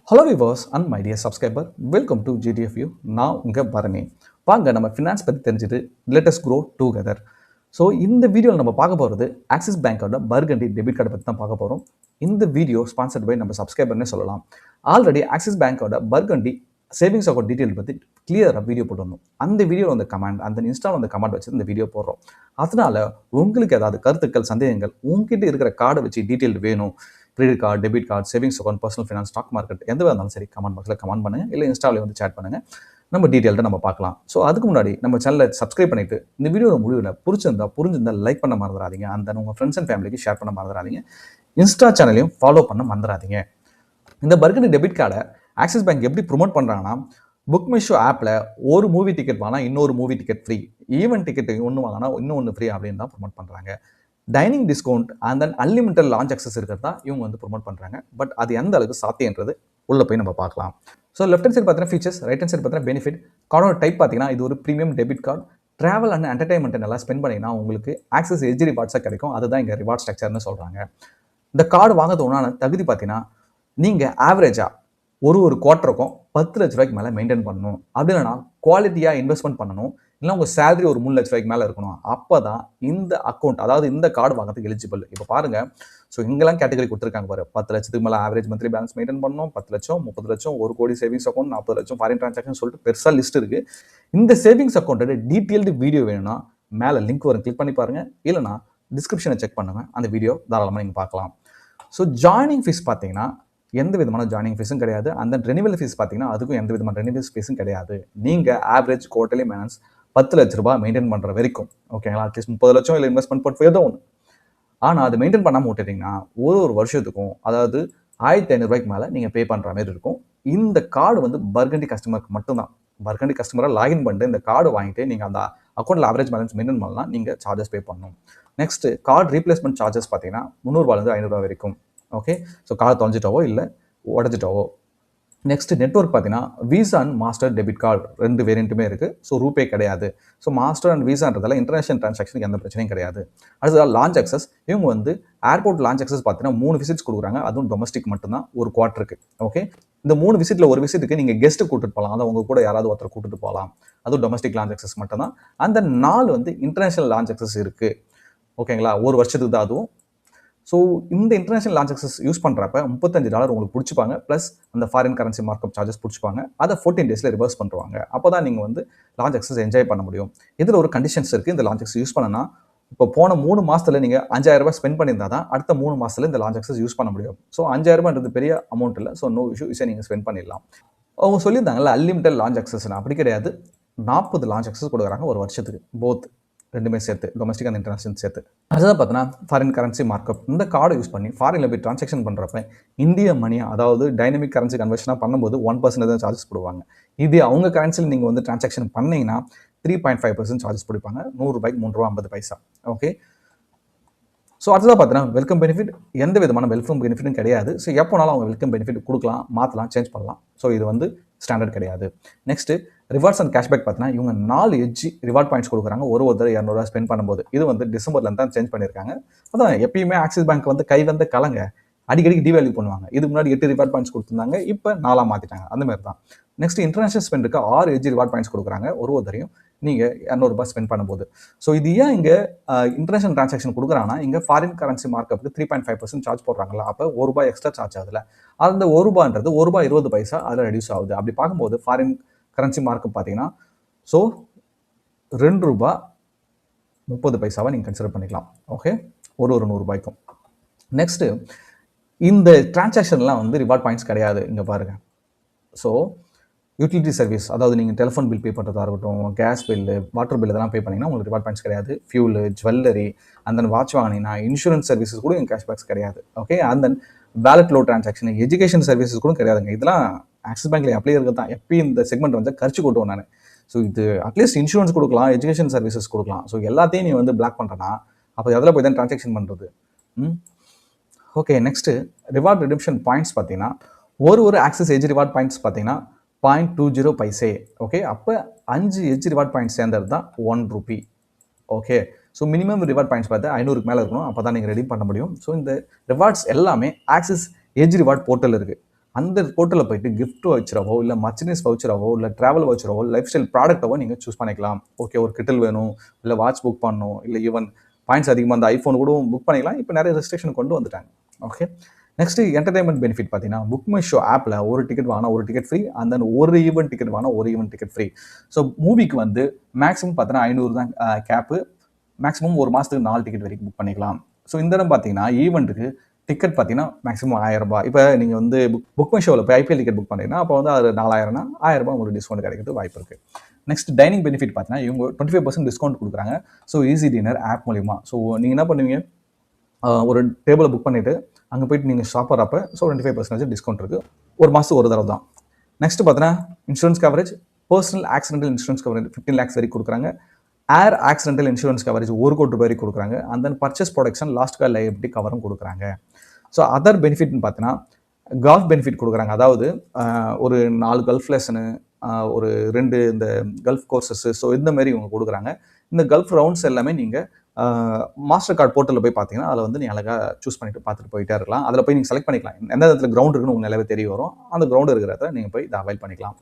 Hello viewers and my dear subscriber, welcome to GTFU. நான் உங்கள் பரணி. வாங்க நம்ம ஃபினான்ஸ் பற்றி தெரிஞ்சுட்டு லெட்டஸ் க்ரோ டுகெதர். ஸோ இந்த வீடியோவில் நம்ம பார்க்க போகிறது ஆக்சிஸ் பேங்கோட பர்கண்டி டெபிட் கார்டை பற்றி தான் பார்க்க போகிறோம். இந்த வீடியோ ஸ்பான்சர்ட் பை நம்ம சப்ஸ்கிரைபர்னே சொல்லலாம். ஆல்ரெடி ஆக்சிஸ் பேங்கோட பர்கண்டி சேவிங்ஸ் அக்கௌண்ட் டீட்டெயில் பற்றி கிளியராக வீடியோ போட்டுருந்தோம். அந்த வீடியோவில் வந்து கமெண்ட், அந்த இன்ஸ்டாவில் வந்து கமெண்ட் வச்சு இந்த வீடியோ போடுறோம். அதனால உங்களுக்கு ஏதாவது கருத்துக்கள், சந்தேகங்கள், உங்ககிட்ட இருக்கிற கார்டை வச்சு டீட்டெயில் வேணும், credit card, debit card, savings account, personal finance, stock market எதுவாக இருந்தாலும் சரி, கமெண்ட் பாக்ஸில் கமெண்ட் பண்ணுங்கள், இல்லை இன்ஸ்டாவில் வந்து சேட் பண்ணுங்கள். நம்ம டீட்டெயில்டாக நம்ம பார்க்கலாம். ஸோ அதுக்கு முன்னாடி நம்ம சேனலை சப்ஸ்கிரைப் பண்ணிவிட்டு இந்த வீடியோட முடிவில் புரிஞ்சிருந்தா லைக் பண்ண மறந்துடாதீங்க. அந்த உங்கள் ஃப்ரெண்ட்ஸ் அண்ட் ஃபேமிலிக்கு ஷேர் பண்ண மறந்துடாதீங்க. இன்ஸ்டா சேனலையும் ஃபாலோ பண்ண மறந்துடாதீங்க. இந்த பர்கண்டி டெபிட் கார்டை ஆக்சிஸ் பேங்க் எப்படி ப்ரொமோட் பண்ணுறாங்கன்னா, புக் மை ஷோ ஆப்பில் ஒரு மூவி டிக்கெட் வாங்கினா இன்னொரு movie ticket free, event ticket ஒன்று வாங்கினா இன்னொன்று ஃப்ரீ அப்படின்னு தான் ப்ரொமோட் பண்ணுறாங்க. Dining discount and then unlimited launch access இருக்கிறது தான் இவங்க வந்து ப்ரொமோட் பண்ணுறாங்க. பட் அது எந்த அளவுக்கு சாத்தியன்றது உள்ளே போய் நம்ம பார்க்கலாம். ஸோ லெஃப்ட் ஹேண்ட் சைட் பார்த்தீங்கன்னா ஃபீச்சர்ஸ், ரைட் ஹேண்ட் சைட் பார்த்தீங்கன்னா பெனிஃபிட். கார்டோட டைப் பார்த்தீங்கன்னா இது ஒரு premium debit card. Travel and entertainment நல்லா ஸ்பெண்ட் பண்ணிங்கன்னா உங்களுக்கு ஆக்சஸ் எஜ் ரிவார்ட்ஸாக கிடைக்கும். அதுதான் இங்கே ரிவார்ட் ஸ்ட்ரக்சர்னு சொல்கிறாங்க. இந்த கார்டு வாங்கிறது ஒன்றான தகுதி பார்த்தீங்கன்னா, நீங்கள் ஆவரேஜாக ஒரு குவார்ட்டருக்கும் 10 லட்ச ரூபாய்க்கு மேலே மெயின்டைன் பண்ணணும். அப்படி இல்லைனா குவாலிட்டியாக இன்வெஸ்ட்மெண்ட் பண்ணணும், இல்லை உங்கள் சேலரி ஒரு 3 லட்ச ரூபாய்க்கு மேலே இருக்கணும். அப்போ தான் இந்த அக்கௌண்ட், அதாவது இந்த கார்டு வாங்கிறதுக்கு எலிஜிபிள். இப்போ பாருங்கள், ஸோ இங்கெல்லாம் கேட்டகரி கொடுத்துருக்காங்க பாரு. 10 லட்சத்துக்கு மேலே ஆவரேஜ் மந்த்லி பேலன்ஸ் மெயின்டைன் பண்ணணும், 10 லட்சம், 30 லட்சம், 1 கோடி சேவிங்ஸ் அக்கௌண்ட், 40 லட்சம் ஃபாரின் டிரான்சாக்ஷன் சொல்லிட்டு பெருசாக லிஸ்ட் இருக்குது. இந்த சேவிங்ஸ் அக்கௌண்ட்டோட டீட்டெயில்டு வீடியோ வேணும்னா மேலே லிங்க் வரும், கிளிக் பண்ணி பாருங்கள். இல்லைனா டிஸ்கிரிப்ஷனை செக் பண்ணுங்கள், அந்த வீடியோ தாராளமாக நீங்கள் பார்க்கலாம். ஸோ ஜாயினிங் ஃபீஸ் பார்த்தீங்கன்னா எந்த விதமான ஜாயினிங் ஃபீஸும் கிடையாது. அந்த ரெனிவல் ஃபீஸ் பார்த்தீங்கன்னா அதுக்கும் எந்த விதமான ரெனிவல் ஃபீஸும் கிடையாது. நீங்கள் ஆவரேஜ் குவார்ட்டர்லி பேலன்ஸ் 10 லட்ச ரூபாய் மெயின்டைன் பண்ணுற வரைக்கும், ஓகேங்களா, அட்லீஸ்ட் 30 லட்சம் இல்லை இன்வெஸ்ட்மெண்ட் போர்ட்ஃபோலியோ ஏதோ ஒன்று. ஆனால் அது மெயின்டைன் பண்ணாமல் விட்டுட்டிங்கன்னா ஒரு வருஷத்துக்கும், அதாவது 1500 ரூபாய்க்கு மேலே நீங்கள் பே பண்ணுற மாதிரி இருக்கும். இந்த கார்டு வந்து பர்கண்டி கஸ்டமருக்கு மட்டும்தான். பர்கண்டி கஸ்டமராக லாகின் பண்ணிட்டு இந்த கார்டு வாங்கிட்டு நீங்கள் அந்த அக்கௌண்ட்டில் ஆவரேஜ் பேலன்ஸ் மெயின்டைன் பண்ணலாம், நீங்கள் சார்ஜஸ் பே பண்ணணும். நெக்ஸ்ட் கார்டு ரீப்ளேஸ்மெண்ட் சார்ஜஸ் பார்த்தீங்கன்னா 300 500 ரூபா வரைக்கும். ஓகே, ஸோ கார்டு தொலைஞ்சிட்டாவோ இல்லை உடஞ்சிட்டாவோ. நெக்ஸ்ட் நெட்வொர்க் பார்த்தீங்கன்னா visa and master debit card 2 வேரியண்ட்டுமே இருக்குது. ஸோ ரூபே கிடையாது. ஸோ மாஸ்டர் அண்ட் விசான்றதால இன்டர்நேஷனல் டிரான்சாக்ஷனுக்கு எந்த பிரச்சனையும் கிடையாது. அடுத்தது லான்ச் அக்சஸ். இவங்க வந்து ஏர்போர்ட் லான்ச் அக்சஸ் பார்த்தீங்கன்னா 3 விசிட்ஸ் கொடுக்குறாங்க. அதுவும் டொமஸ்டிக் மட்டும்தான், ஒரு குவார்ட்டருக்கு. ஓகே, இந்த 3 விசிட்டில் ஒரு விசிட்டுக்கு நீங்கள் கெஸ்ட்டு கூட்டிட்டு போகலாம், அதை உங்க கூட யாராவது ஒருத்தர் கூட்டிட்டு போகலாம். அதுவும் டொமஸ்டிக் லான்ச் அக்சஸ் மட்டும்தான். அந்த 4 வந்து இன்டர்நேஷனல் லான்ச் அக்சஸ் இருக்குது. ஓகேங்களா, ஒரு வருஷத்துக்கு தான் அதுவும். ஸோ இந்த இன்டர்நேஷனல் லான்ச் அக்சஸ் யூஸ் பண்ணுறப்ப $35 உங்களுக்கு பிடிச்சிப்பாங்க. ப்ளஸ் அந்த ஃபாரின் கரன்சி மார்க்அப் சார்ஜஸ் பிடிச்சிப்பாங்க. அதை 14 டேஸில் ரிவர்ஸ் பண்ணுவாங்க. அப்போ தான் நீங்கள் வந்து லான்ச் அக்சஸ் என்ஜாய் பண்ண முடியும். இதில் ஒரு கண்டிஷன்ஸ் இருக்குது. இந்த லான்ச் அக்சஸ் யூஸ் பண்ணனா, இப்போ போன 3 மாதத்தில் நீங்கள் 5000 ரூபாய் ஸ்பெண்ட் பண்ணியிருந்தா தான் அடுத்த 3 மாதத்தில் இந்த லான்ச் அக்சஸ் யூஸ் பண்ண முடியும். ஸோ 5000 ரூபாய்ன்றது பெரிய அமௌண்ட் இல்லை. ஸோ நோ இஷ்யூ, ஈஸியாக நீங்கள் ஸ்பெண்ட் பண்ணிடலாம். அவங்க சொல்லியிருந்தாங்கல்ல அன்லிமிட்டட் லான்ச் அக்சஸ்னா, அப்படி கிடையாது. 40 லான்ச் அக்சஸ் கொடுக்குறாங்க ஒரு வருஷத்துக்கு, போத் ரெண்டுமே சேர்த்து, டொமஸ்டிக் அண்ட் இன்டர்நேஷனல் சேர்த்து. அதுதான் பார்த்தோன்னா ஃபாரின் கரன்சி மார்க்அப். இந்த கார்டை யூஸ் பண்ணி ஃபாரினில் போய் ட்ரான்சாக்ஷன் பண்ணுறப்ப இந்திய மணியாக, அதாவது டைனமிக் கரன்சி கன்வர்ஷனாக பண்ணும்போது 1% தான் சார்ஜஸ் போடுவாங்க. இது அவங்க கரன்சியில் நீங்கள் வந்து ட்ரான்சாக்ஷன் பண்ணிங்கன்னா 3.5% சார்ஜஸ் பிடிப்பாங்க. 100 ரூபாய்க்கு 3 ரூபா 50 பைசா. ஓகே, ஸோ அதுதான் பார்த்தீங்கன்னா வெல்கம் பெனிஃபிட். எந்த விதமான வெல்கம் பெனிஃபிட்டும் கிடையாது. ஸோ எப்போனாலும் அவங்க வெல்கம் பெனிஃபிட் கொடுக்கலாம், மாற்றலாம், சேஞ்ச் பண்ணலாம். ஸோ இது வந்து ஸ்டாண்டர்ட் கிடையாது. நெக்ஸ்ட்டு ரிவார்ட்ஸ் அண்ட் கேஷ்பேக் பார்த்தீங்கன்னா இவங்க 4 எஜ்ஜி ரிவார்ட் பாயிண்ட்ஸ் கொடுக்குறாங்க ஒருத்தர் 200 ரூபா ஸ்பெண்ட் பண்ணும்போது. இது வந்து டிசம்பர்ல தான் சேஞ்ச் பண்ணியிருக்காங்க. அதான் எப்பயுமே ஆக்சிஸ் பேங்க் வந்து கை வந்த கலங்க அடிக்கடிக்கு டிவேல்யூ பண்ணுவாங்க. இதுக்கு முன்னாடி 8 ரிவார்ட் பாயிண்ட்ஸ் கொடுத்துருந்தாங்க, இப்போ 4 மாற்றிட்டாங்க. அந்த மாதிரி தான். நெக்ஸ்ட் இன்டர்நேஷனல் ஸ்பெண்டுக்கு 6 எஜ்ஜி ரிவார்ட் பாயிண்ட்ஸ் கொடுக்குறாங்க ஒருத்தரையும் நீங்கள் 200 ரூபாய் ஸ்பெண்ட் பண்ணும்போது. ஸோ இது ஏன் இங்கே இன்டர்நேஷனல் டிரான்சாக்ஷன் கொடுக்குறாங்கன்னா, இங்கே ஃபாரின் கரன்சி மார்க்கப்புக்கு 3.5% சார்ஜ் போடுறாங்களா, அப்போ ₹1 எக்ஸ்ட்ரா சார்ஜ் ஆகுதுல. அந்த ₹1ன்றது ₹1.20 அதில் ரெடியூஸ் ஆகுது. அப்படி பார்க்கும்போது ஃபாரின் கரன்சி மார்க்கப் பார்த்தீங்கன்னா, ஸோ ₹2.30 நீங்கள் கன்சிடர் பண்ணிக்கலாம். ஓகே, ஒரு 100 ரூபாய்க்கும். நெக்ஸ்ட்டு இந்த டிரான்சாக்ஷன்லாம் வந்து ரிவார்ட் பாயிண்ட்ஸ் கிடையாது. இங்கே பாருங்கள். ஸோ யூட்டிலிட்டி சர்வீஸ், அதாவது நீங்கள் டெலிஃபோன் பில் பே பண்ணுறதா இருக்கட்டும், கேஸ் பில்லு, வாட்டர் பில் இதெல்லாம் பே பண்ணிங்கன்னா உங்களுக்கு ரிவார்ட் பாயிண்ட்ஸ் கிடையாது. Fuel, jewellery, and then watch வாங்கினீங்கன்னா இன்சூரன்ஸ் சர்வீசஸ் கூட எங்கள் கேஷ்பேக்ஸ் கிடையாது. Okay, and then wallet low transaction, education services கூட கிடையாதுங்க. இதெல்லாம் ஆக்சிஸ் பேங்க்ல அப்ளை இருக்குது தான். எப்பயும் இந்த செக்மெண்ட் வந்து கரிச்சு கொட்டுவோம் நான். ஸோ இது அட்லீஸ்ட் இன்சூரன்ஸ் கொடுக்கலாம், எஜுகேஷன் சர்வீசஸ் கொடுக்கலாம். ஸோ எல்லாத்தையும் நீ வந்து பிளாக் பண்ணுறனா அப்போ எதில் போய் தான் டிரான்சாக்ஷன் பண்ணுறது? Okay, next reward redemption points பார்த்தீங்கன்னா ஒரு ஆக்சிஸ் எஜ் ரிவார்ட் பாயிண்ட்ஸ் பார்த்தீங்கன்னா 0.20 பைசே. ஓகே, அப்போ 5 எஜ் ரிவார்ட் பாயிண்ட்ஸ் சேர்ந்தது தான் ₹1. Okay, so minimum reward points பார்த்து 500க்கு மேலே இருக்கணும், அப்போ தான் நீங்கள் ரெடீம் பண்ண முடியும். ஸோ இந்த ரிவார்ட்ஸ் எல்லாமே ஆக்சிஸ் எஜ் ரிவார்ட் போர்ட்டல் இருக்குது. அந்த போர்ட்டலில் போயிட்டு கிஃப்ட் வச்சுரவோ இல்லை மர்ச்சனைஸ் வச்சுரவோ இல்லை ட்ராவல் வச்சுரவோ லைஃப் ஸ்டைல் ப்ராடக்ட்டவோ நீங்கள் சூஸ் பண்ணிக்கலாம். ஓகே, ஒரு கிட்டில் வேணும், இல்லை வாட்ச் புக் பண்ணணும், இல்லை ஈவன் பாயிண்ட்ஸ் அதிகமாக அந்த ஐஃபோன் கூட புக் பண்ணிக்கலாம். இப்போ நிறைய ரெஸ்ட்ரிக்ஷன் கொண்டு வந்துட்டாங்க. ஓகே, நெக்ஸ்ட்டு என்டர்டைன்மெண்ட் பெனிஃபிட் பார்த்தீங்கன்னா, புக் மை ஷோ ஆப்பில் ஒரு டிக்கெட் வாங்கினா ஒரு டிக்கெட் ஃப்ரீ, அந்த ஒரு ஈவெண்ட் டிக்கெட் வாங்கினா ஒரு ஈவெண்ட் டிக்கெட் ஃப்ரீ. ஸோ மூவிக்கு வந்து மேக்ஸிமம் பார்த்தீங்கன்னா 500 தான் கேப்பு. மேக்ஸிமம் ஒரு மாதத்துக்கு 4 டிக்கெட் வரைக்கும் புக் பண்ணிக்கலாம். ஸோ இந்த இடம் பார்த்தீங்கன்னா ஈவெண்ட்டுக்கு டிக்கெட் பார்த்தீங்கன்னா மேக்ஸிமம் ₹1000. இப்போ நீங்கள் வந்து புக் மை ஷோவில் போய் ஐபிஎல் டிக்கெட் புக் பண்ணீங்கன்னா அப்போ வந்து அது 4000னா ₹1000 உங்களுக்கு டிஸ்கவுண்ட் கிடைக்கிறது வாய்ப்பு இருக்குது. நெக்ஸ்ட் டைனிங் பெனிஃபிட் பார்த்தீங்கன்னா இவங்க 25% டிஸ்கவுண்ட் கொடுக்குறாங்க. ஸோ ஈஸி டின்னர் ஆப் மூலிமா. ஸோ நீங்கள் என்ன பண்ணுவீங்க, ஒரு டேபிளை புக் பண்ணிவிட்டு அங்கே போயிட்டு நீங்கள் ஷாப்பர் அப்போ ஸோ 25% டிஸ்கவுண்ட் இருக்குது. ஒரு மாதத்துக்கு ஒரு தடவை தான். நெக்ஸ்ட் பார்த்தீங்கன்னா insurance coverage, personal accidental insurance coverage 15 lakhs வரைக்கும் கொடுக்குறாங்க. ஏர் ஆக்சிடென்டல் இன்சூரன்ஸ் கவரேஜ் ₹1,00,00,000 வரைக்கும் கொடுக்குறாங்க. And then purchase production last call liability கவரும் கொடுக்குறாங்க. ஸோ அதர் பெனிஃபிட்னு பார்த்தீங்கன்னா கால்ஃப் பெனிஃபிட் கொடுக்குறாங்க. அதாவது ஒரு 4 கல்ஃப் லெசனு, ஒரு 2 இந்த கல்ஃப் கோர்சஸ், ஸோ இந்த மாதிரி இவங்க கொடுக்குறாங்க. இந்த கல்ஃப் ரவுண்ட்ஸ் எல்லாமே நீங்கள் மாஸ்டர் கார்டு போர்ட்டலில் போய் பார்த்தீங்கன்னா அதில் வந்து நீங்கள் அழகாக சூஸ் பண்ணிட்டு பார்த்துட்டு போயிட்டே இருக்கலாம். அதில் போய் நீங்கள் செலக்ட் பண்ணிக்கலாம். எந்த இடத்துல கிரவுண்ட் இருக்குன்னு உங்களுக்கு நல்லாவே தெரிய வரும். அந்த கிரவுண்ட் இருக்கிற இடத்துல நீங்கள் போய் இதை அவைல் பண்ணிக்கலாம்.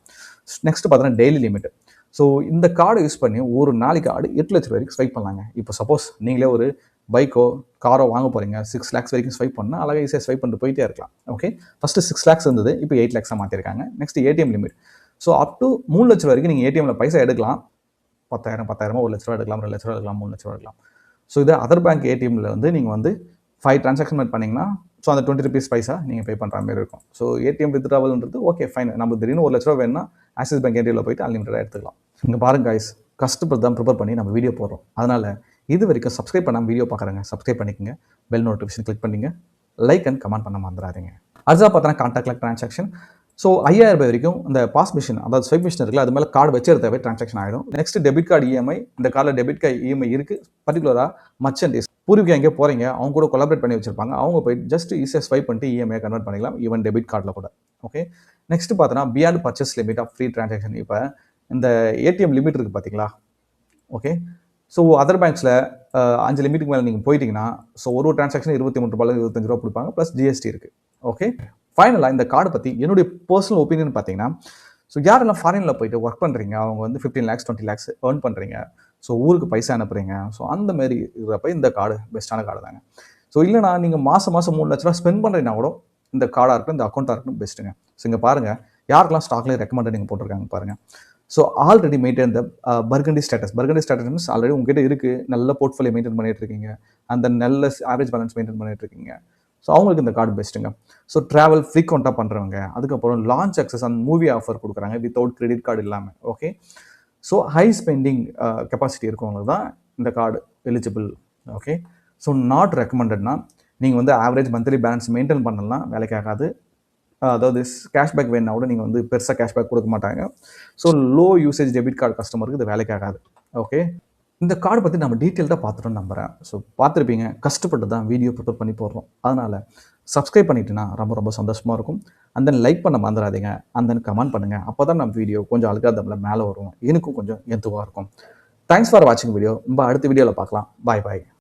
நெக்ஸ்ட் பார்த்தீங்கன்னா டெய்லி லிமிட். ஸோ இந்த கார்டை யூஸ் பண்ணி ஒரு நாளைக்கு $8 லட்சம் வரைக்கும் ஸ்வைப் பண்ணலாங்க. இப்போ சப்போஸ் நீங்களே ஒரு பைக்கோ காரோ வாங்க போகிறீங்க, 6 lakhs வரைக்கும் ஸ்வைப் பண்ணால் அழகாக ஈஸியாக ஸ்வைப் பண்ணிட்டு போயிட்டே இருக்கலாம். ஓகே, ஃபஸ்ட்டு 6 lakhs இருந்தது, இப்போ 8 lakhs மாற்றிருக்காங்க. Next ATM limit. So up to 3 லட்சம் வரைக்கும் நீங்கள் ஏடிஎம்மில் பைசா எடுக்கலாம். 10,000 ₹1,00,000 எடுக்கலாம், ₹2,00,000 எடுக்கலாம், ₹3,00,000 எடுக்கலாம். ஸோ இது அதர் பேங்க் ஏடிஎம்மில் வந்து நீங்கள் வந்து 5 டிரான்சாக்ஷன் பண்ணிங்கன்னா ஸோ அந்த ₹20 பைசா நீங்கள் பே பண்ணுற மாதிரி இருக்கும். ஸோ ஏடிஎம் வித்ட்ராவல்ன்றது ஓகே ஃபைன். நம்ம திடீர்னு ₹1,00,000 வேணும்னா ஆக்சிஸ் பேங்க் ஏடிஎம்மில் போயிட்டு அன்லிமிட்டடாக எடுத்துக்கலாம். இங்கே பாருங்க கைஸ், கஷ்டப்பட்டு தான் ப்ரிப்பேர் பண்ணி நம்ம வீடியோ போடுறோம். அதனால் இது வரைக்கும் சப்ஸ்கிரைப் பண்ணாமல் வீடியோ பார்க்குறாங்க, சப்ஸ்கிரைப் பண்ணிக்கோங்க. பெல் நோட்டிஃபிகேஷன் கிளிக் பண்ணிங்க. லைக் அண்ட் கமெண்ட் பண்ண மறந்துடாதீங்க. அடுத்ததாக பார்த்தோன்னா கான்டாக்ட்ல டிரான்சாக்ஷன். ஸோ ₹5,000 வரைக்கும் இந்த பாஸ் மிஷின், அதாவது ஸ்வைப் மிஷின் இருக்குல்ல, அது மேலே கார்டு வச்சிருந்தாவே டிரான்சாக்ஷன் ஆகிடும். Next debit card EMI. இந்த கார்டில் டெபிட் கார்டு இஎம்ஐ இருக்குது. பர்டிகுலராக மர்ச்சன்டைஸ் பூர்விகா எங்கே போகிறீங்க அவங்க கூட கொலாபரேட் பண்ணி வச்சிருப்பாங்க. அவங்க போயிட்டு ஜஸ்ட் ஈஸியாக ஸ்வைப் பண்ணிட்டு இஎம்ஐ கன்வெர்ட் பண்ணிக்கலாம், ஈவன் டெபிட் கார்டில் கூட. ஓகே, நெக்ஸ்ட் பார்த்தோன்னா beyond purchase limit of free transaction. இப்போ இந்த ஏடிஎம் லிமிட் இருக்குது பார்த்தீங்களா. ஓகே, ஸோ அதர் பேங்க்ஸில் 5 லிமிட்டுக்கு மேலே நீங்கள் போயிட்டீங்கன்னா ஸோ ஒரு டிரான்சாக்ஷன் ₹23 ₹25 கொடுப்பாங்க, ப்ளஸ் ஜிஎஸ்டி இருக்குது. ஓகே, ஃபைனலாக இந்த கார்டு பற்றி என்னுடைய பர்சனல் ஒப்பீனியன் பார்த்தீங்கன்னா, ஸோ யாரெல்லாம் ஃபாரினில் போயிட்டு ஒர்க் பண்ணுறீங்க, அவங்க வந்து 15 lakhs 20 lakhs ஏர்ன் பண்ணுறீங்க, ஸோ ஊருக்கு பைசா அனுப்புறீங்க, ஸோ அந்த மாதிரி இருக்கிறப்ப இந்த கார்டு பெஸ்ட்டான கார்டு தாங்க. ஸோ இல்லைனா நீங்கள் மாதம் ₹3 லட்ச ஸ்பெண்ட் பண்ணுறீங்கன்னா கூட இந்த கார்டாக இருக்கட்டும், இந்த அக்கௌண்ட்டாக இருக்கட்டும் பெஸ்ட்டுங்க. ஸோ இங்கே பாருங்கள், யாருக்கெல்லாம் ஸ்டாக்லேயே ரெக்கமெண்டட் நீங்கள் போட்டிருக்காங்க பாருங்கள். So already maintain the burgundy status. Burgundy status means already உங்ககிட்ட இருக்குது, நல்ல போர்ட்ஃபோலியோ மெயின்டைன் பண்ணிட்டு இருக்கீங்க, அந்த நல்ல ஆவரேஜ் பேலன்ஸ் மெயின்டைன் பண்ணிட்டு இருக்கீங்க. ஸோ அவங்களுக்கு இந்த கார்டு பெஸ்ட்டுங்க. ஸோ ட்ராவல் ஃப்ரீக்வெண்ட்டாக பண்ணுறவங்க, அதுக்கப்புறம் லான்ச் அக்சஸ் அந்த மூவி ஆஃபர் கொடுக்குறாங்க வித்தவுட் கிரெடிட் கார்டு இல்லாமல். Okay, so high spending capacity இருக்கவங்களுக்கு தான் இந்த card eligible. Okay, so not ரெக்கமெண்டட்னா நீங்கள் வந்து ஆவரேஜ் மந்த்லி பேலன்ஸ் மெயின்டைன் பண்ணலாம், வேலைக்கு ஆகாது. அதாவது கேஷ்பேக் வேணுன்னா கூட நீங்கள் வந்து பெருசாக கேஷ்பேக் கொடுக்க மாட்டாங்க. So low usage debit card கஸ்டமருக்கு இது வேலைக்கு ஆகாது. ஓகே, இந்த கார்டு பற்றி நம்ம டீட்டெயில்டாக பார்த்துட்டோன்னு நம்புகிறேன். ஸோ பார்த்துருப்பீங்க, கஷ்டப்பட்டு தான் வீடியோ ப்ரிப்பேர் பண்ணி போடுறோம். அதனால் சப்ஸ்கிரைப் பண்ணிட்டுனா ரொம்ப ரொம்ப சந்தோஷமாக இருக்கும். அண்ட் தென் லைக் பண்ண மறந்துடாதீங்க. அண்ட் தென் கமெண்ட் பண்ணுங்கள். அப்போ தான் நம்ம வீடியோ கொஞ்சம் அல்காரிதமில் மேலே வரும், எனக்கும் கொஞ்சம் எந்துவாக இருக்கும். தேங்க்ஸ் ஃபார் வாட்சிங் வீடியோ. நம்ம அடுத்த வீடியோவில் பார்க்கலாம். பாய் பாய்.